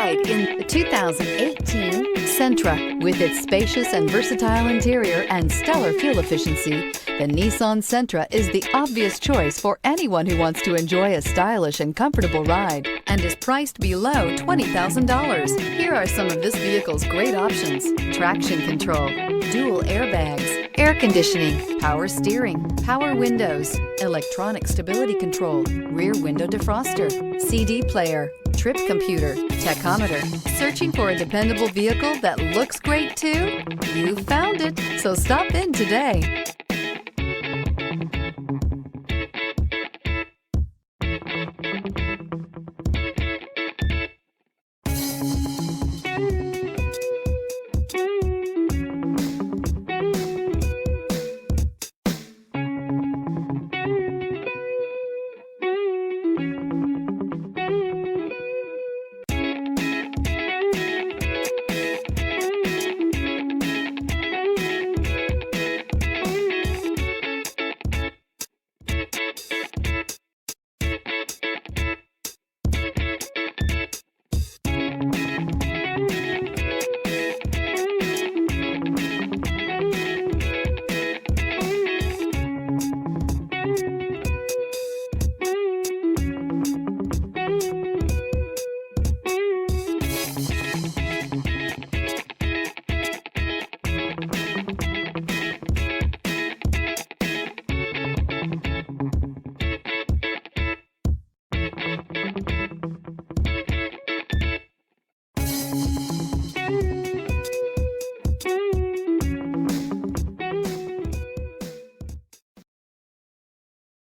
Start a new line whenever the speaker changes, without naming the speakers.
ride in the 2018 Sentra. With its spacious and versatile interior and stellar fuel efficiency, the Nissan Sentra is the obvious choice for anyone who wants to enjoy a stylish and comfortable ride and is priced below $20,000. Here are some of this vehicle's great options: traction control, dual airbags, air conditioning, power steering, power windows, electronic stability control, rear window defroster, CD player, trip computer, tachometer. Searching for a dependable vehicle that looks great too? You found it, so stop in today.